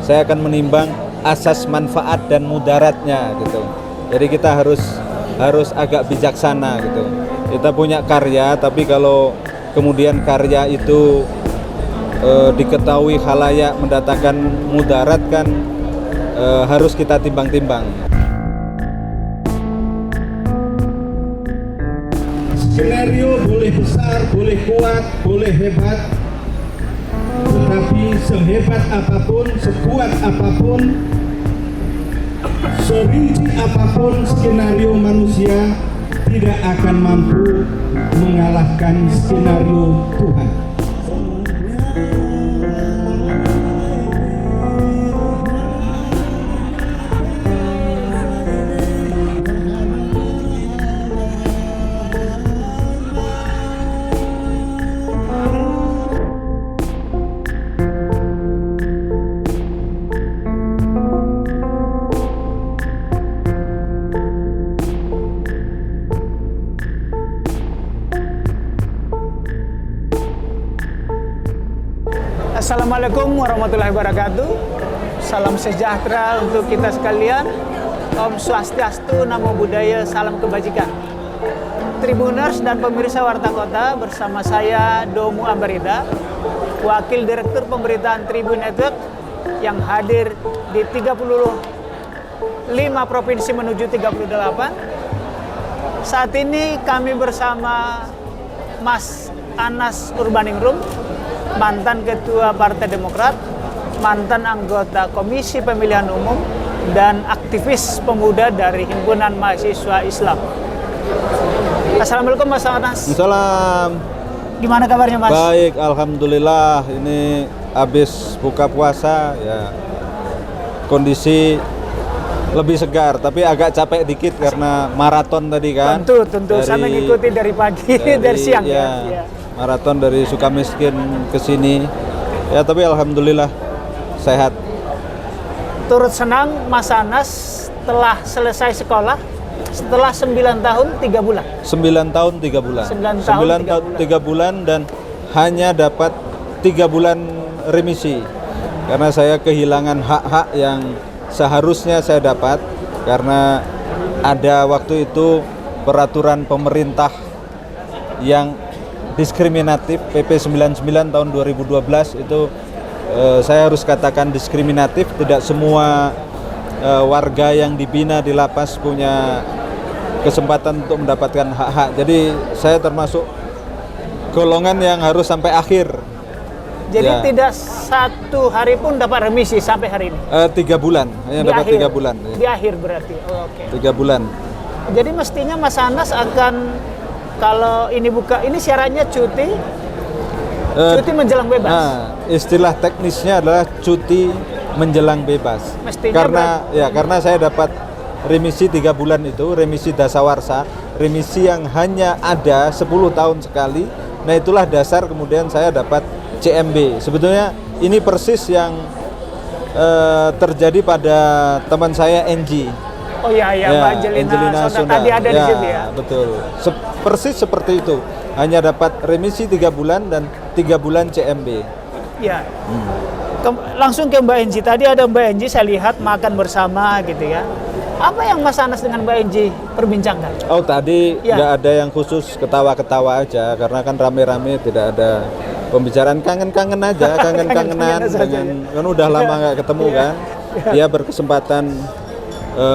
saya akan menimbang asas manfaat dan mudaratnya gitu. Jadi kita harus agak bijaksana gitu. Kita punya karya, tapi kalau kemudian karya itu diketahui khalayak mendatangkan mudarat kan harus kita timbang-timbang. Skenario boleh besar, boleh kuat, boleh hebat, tetapi sehebat apapun, sekuat apapun, serinci apapun skenario manusia tidak akan mampu mengalahkan skenario Tuhan. Assalamualaikum warahmatullahi wabarakatuh. Salam sejahtera untuk kita sekalian. Om Swastiastu, Namo Buddhaya, salam kebajikan. Tribuners dan pemirsa Warta Kota, bersama saya Domu Ambarita, Wakil Direktur Pemberitaan Tribun Network yang hadir di 35 provinsi menuju 38. Saat ini kami bersama Mas Anas Urbaningrum, mantan Ketua Partai Demokrat, mantan anggota Komisi Pemilihan Umum, dan aktivis pemuda dari Himpunan Mahasiswa Islam. Assalamualaikum Mas Anas. Salam. Gimana kabarnya Mas? Baik, alhamdulillah. Ini habis buka puasa ya. Kondisi lebih segar, tapi agak capek dikit karena maraton tadi kan. Tentu. Saya mengikuti dari pagi, dari siang ya. Maraton dari Sukamiskin ke sini. Ya, tapi alhamdulillah sehat. Turut senang Mas Anas telah selesai sekolah setelah 9 tahun 3 bulan. 9 tahun 3 bulan. 9 tahun 3 bulan dan hanya dapat 3 bulan remisi. Karena saya kehilangan hak-hak yang seharusnya saya dapat karena ada waktu itu peraturan pemerintah yang diskriminatif, PP 99 tahun 2012 itu saya harus katakan diskriminatif. Tidak semua warga yang dibina di lapas punya kesempatan untuk mendapatkan hak-hak. Jadi saya termasuk golongan yang harus sampai akhir. Jadi ya. tidak satu hari pun dapat remisi sampai hari ini? 3 bulan, hanya dapat 3 bulan. Di akhir berarti? Oh, oke. 3 bulan. Jadi mestinya Mas Anas akan, kalau ini syaratnya cuti menjelang bebas. Nah, istilah teknisnya adalah cuti menjelang bebas. Mestinya karena saya dapat remisi 3 bulan itu, remisi dasawarsa, remisi yang hanya ada 10 tahun sekali. Nah, itulah dasar kemudian saya dapat CMB. Sebetulnya ini persis yang terjadi pada teman saya NG. Oh iya, Mbak Angelina Sonda tadi ada di situ ya. Betul. Persis seperti itu. Hanya dapat remisi 3 bulan dan 3 bulan CMB. Ya. Langsung ke Mbak Enji. Tadi ada Mbak Enji, saya lihat makan bersama gitu ya. Apa yang Mas Anas dengan Mbak Enji perbincangkan? Oh, tadi nggak ada yang khusus, ketawa-ketawa aja karena kan rame-rame, tidak ada pembicaraan kangen-kangen aja, kangen-kangenan dengan kan udah lama nggak ketemu kan. Dia berkesempatan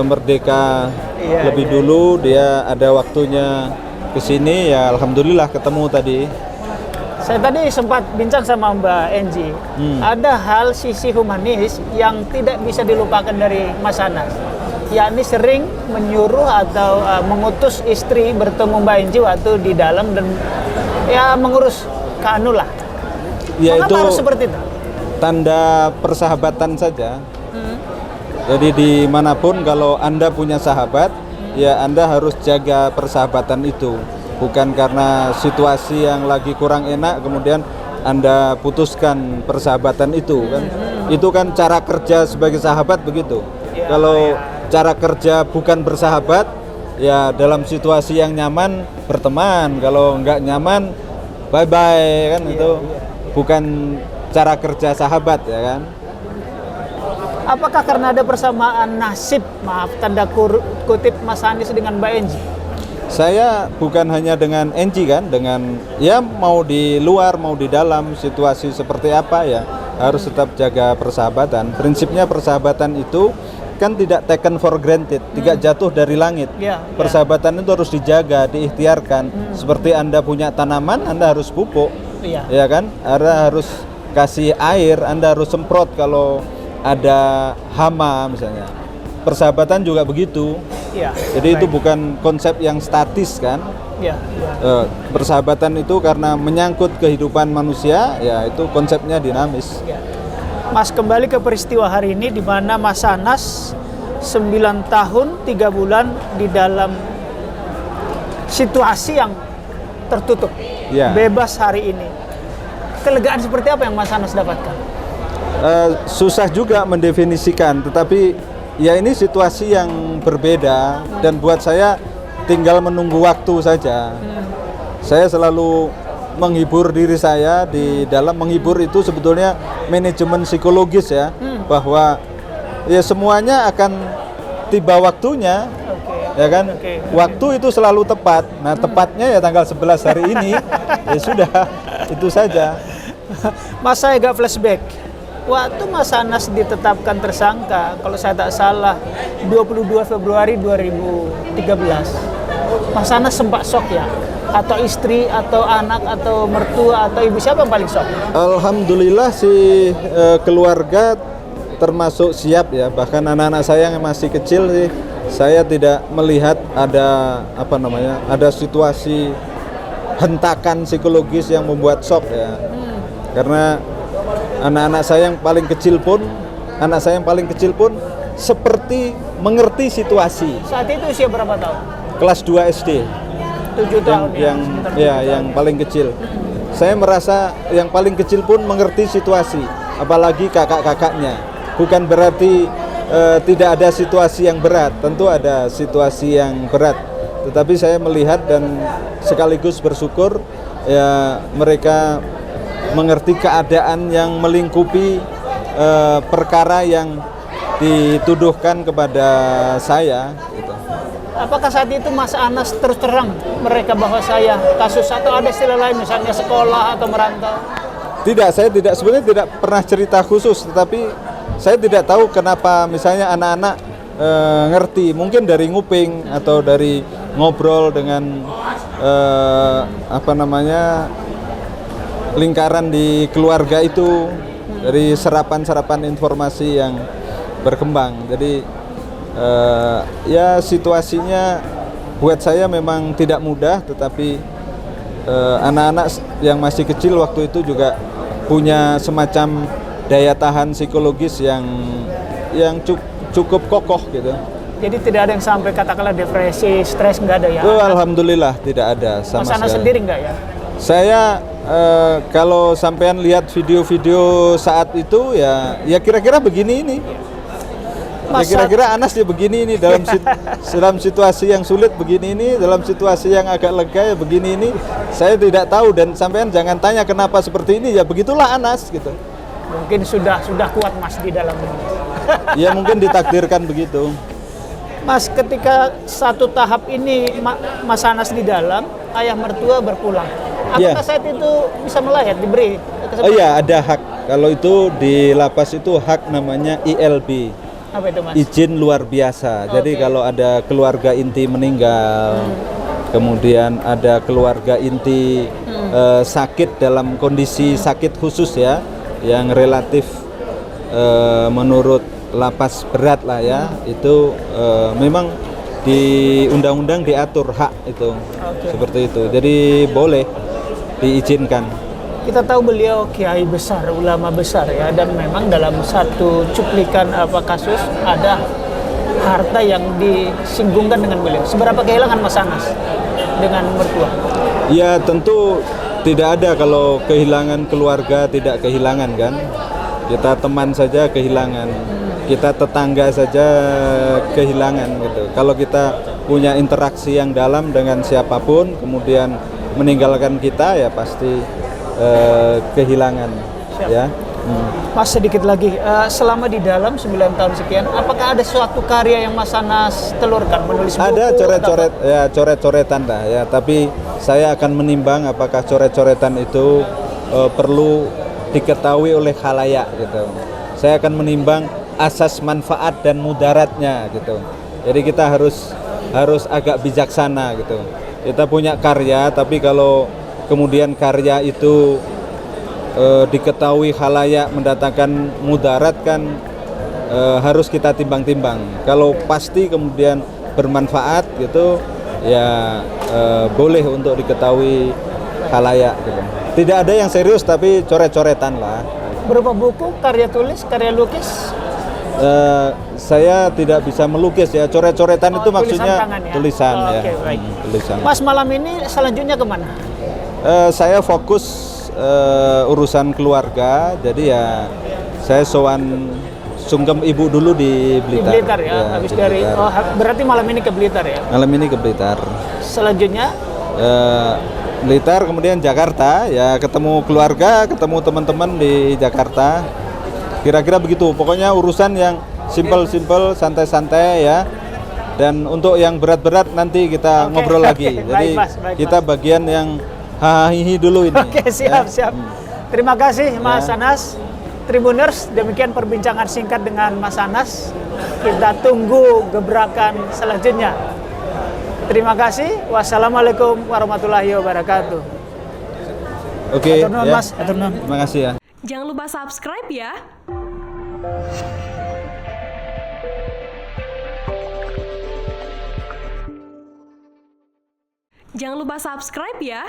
merdeka lebih dulu, dia ada waktunya ke sini ya, alhamdulillah ketemu tadi. Saya tadi sempat bincang sama Mbak Enji. Ada hal sisi humanis yang tidak bisa dilupakan dari Mas Anas, yakni sering menyuruh atau mengutus istri bertemu Mbak Enji waktu di dalam dan ya mengurus kanu lah. Ya, mengapa itu harus seperti itu? Tanda persahabatan saja. Jadi dimanapun kalau Anda punya sahabat, ya Anda harus jaga persahabatan itu. Bukan karena situasi yang lagi kurang enak kemudian Anda putuskan persahabatan itu kan. Itu kan cara kerja sebagai sahabat begitu. Kalau cara kerja bukan bersahabat, ya dalam situasi yang nyaman berteman. Kalau nggak nyaman, bye-bye kan. Itu bukan cara kerja sahabat ya kan. Apakah karena ada persamaan nasib, maaf tanda kutip, Mas Anies dengan Mbak Enji? Saya bukan hanya dengan Enji kan, dengan ya mau di luar mau di dalam situasi seperti apa ya harus tetap jaga persahabatan. Prinsipnya persahabatan itu kan tidak taken for granted, tidak jatuh dari langit. Persahabatan itu harus dijaga, diikhtiarkan. Seperti Anda punya tanaman, Anda harus pupuk, ya kan? Anda harus kasih air, Anda harus semprot kalau ada hama misalnya. Persahabatan juga begitu. Jadi itu bukan konsep yang statis kan. Persahabatan itu karena menyangkut kehidupan manusia, ya itu konsepnya dinamis. Mas, kembali ke peristiwa hari ini di mana Mas Anas 9 tahun 3 bulan di dalam situasi yang tertutup, bebas hari ini. Kelegaan seperti apa yang Mas Anas dapatkan? Susah juga mendefinisikan, tetapi ya ini situasi yang berbeda dan buat saya tinggal menunggu waktu saja. Saya selalu menghibur diri saya di dalam menghibur itu sebetulnya manajemen psikologis ya, bahwa ya semuanya akan tiba waktunya, ya kan? Waktu itu selalu tepat. Nah tepatnya ya tanggal 11 hari ini. Ya sudah, itu saja. Mas, saya agak flashback. Waktu Mas Anas ditetapkan tersangka, kalau saya tak salah, 22 Februari 2013, Mas Anas sempat shock ya? Atau istri, atau anak, atau mertua, atau ibu, siapa yang paling shock? Alhamdulillah si keluarga termasuk siap ya, bahkan anak-anak saya yang masih kecil sih, saya tidak melihat ada ada situasi hentakan psikologis yang membuat shock ya. Karena anak-anak saya yang paling kecil pun seperti mengerti situasi. Saat itu usia berapa tahun? Kelas 2 SD. 7 tahun yang paling kecil. Saya merasa yang paling kecil pun mengerti situasi, apalagi kakak-kakaknya. Bukan berarti tidak ada situasi yang berat, tentu ada situasi yang berat. Tetapi saya melihat dan sekaligus bersyukur ya mereka mengerti keadaan yang melingkupi perkara yang dituduhkan kepada saya gitu. Apakah saat itu Mas Anas terus terang mereka bahwa saya kasus atau ada istilah lain misalnya sekolah atau merantau? Tidak, saya sebenarnya tidak pernah cerita khusus, tetapi saya tidak tahu kenapa misalnya anak-anak ngerti, mungkin dari nguping atau dari ngobrol dengan lingkaran di keluarga itu, dari serapan informasi yang berkembang. Jadi ya situasinya buat saya memang tidak mudah, tetapi anak-anak yang masih kecil waktu itu juga punya semacam daya tahan psikologis yang cukup kokoh gitu. Jadi tidak ada yang sampai katakanlah depresi, stres, nggak ada ya? Alhamdulillah tidak ada sama sekali. Mas Anas sendiri nggak ya? Saya kalau sampean lihat video-video saat itu ya kira-kira begini ini. Ya kira-kira Anas ya begini ini dalam situasi yang sulit begini ini, dalam situasi yang agak lega ya begini ini. Saya tidak tahu dan sampean jangan tanya kenapa seperti ini, ya begitulah Anas gitu. Mungkin sudah kuat Mas di dalam ini. Ya mungkin ditakdirkan begitu. Mas, ketika satu tahap ini Mas Anas di dalam, ayah mertua berpulang. Apakah saat itu bisa melayat, diberi kesempatan? Oh iya, ada hak. Kalau itu di lapas itu hak namanya ILB. Apa itu, Mas? Izin luar biasa. Jadi kalau ada keluarga inti meninggal, kemudian ada keluarga inti sakit dalam kondisi sakit khusus ya, yang relatif menurut lapas berat lah ya, itu memang di undang-undang diatur hak itu, seperti itu. Jadi boleh diizinkan. Kita tahu beliau kiai besar, ulama besar ya, dan memang dalam satu cuplikan kasus ada harta yang disinggungkan dengan beliau. Seberapa kehilangan Mas Anas dengan mertua? Ya tentu tidak ada kalau kehilangan keluarga tidak kehilangan kan. Kita teman saja kehilangan, kita tetangga saja kehilangan gitu. Kalau kita punya interaksi yang dalam dengan siapapun kemudian meninggalkan kita ya pasti kehilangan. Ya. Mas sedikit lagi, selama di dalam 9 tahun sekian, apakah ada suatu karya yang Mas Anas telurkan, menulis buku? Ada coret-coret, atau ya coret-coretan dah ya. Tapi saya akan menimbang apakah coret-coretan itu perlu diketahui oleh khalayak gitu. Saya akan menimbang asas manfaat dan mudaratnya gitu. Jadi kita harus agak bijaksana gitu. Kita punya karya, tapi kalau kemudian karya itu diketahui khalayak mendatangkan mudarat kan harus kita timbang-timbang. Kalau pasti kemudian bermanfaat gitu ya boleh untuk diketahui khalayak gitu. Tidak ada yang serius tapi coret-coretan lah. berupa buku, karya tulis, karya lukis? Saya tidak bisa melukis ya. Coret-coretan itu maksudnya tulisan tangan ya? tulisan ya. Oke, baik. Tulisan. Mas, malam ini selanjutnya kemana? Saya fokus urusan keluarga, jadi ya saya sowan sungkem ibu dulu di Blitar. Di Blitar ya, habis di dari Blitar. oh, berarti malam ini ke Blitar ya. Malam ini ke Blitar. Selanjutnya Blitar kemudian Jakarta, ya ketemu keluarga, ketemu teman-teman di Jakarta. Kira-kira begitu. Pokoknya urusan yang simple-simple, santai-santai ya. Dan untuk yang berat-berat nanti kita ngobrol lagi. Jadi baik, kita Mas. bagian yang hahihi dulu ini. Oke, siap, ya. siap. Terima kasih Mas Ya. Anas. Tribuners, demikian perbincangan singkat dengan Mas Anas. Kita tunggu gebrakan selanjutnya. Terima kasih. Wassalamualaikum warahmatullahi wabarakatuh. Oke, Atur nuhun, ya. Mas. Atur nuhun. Terima kasih ya. Jangan lupa subscribe ya. Jangan lupa subscribe ya.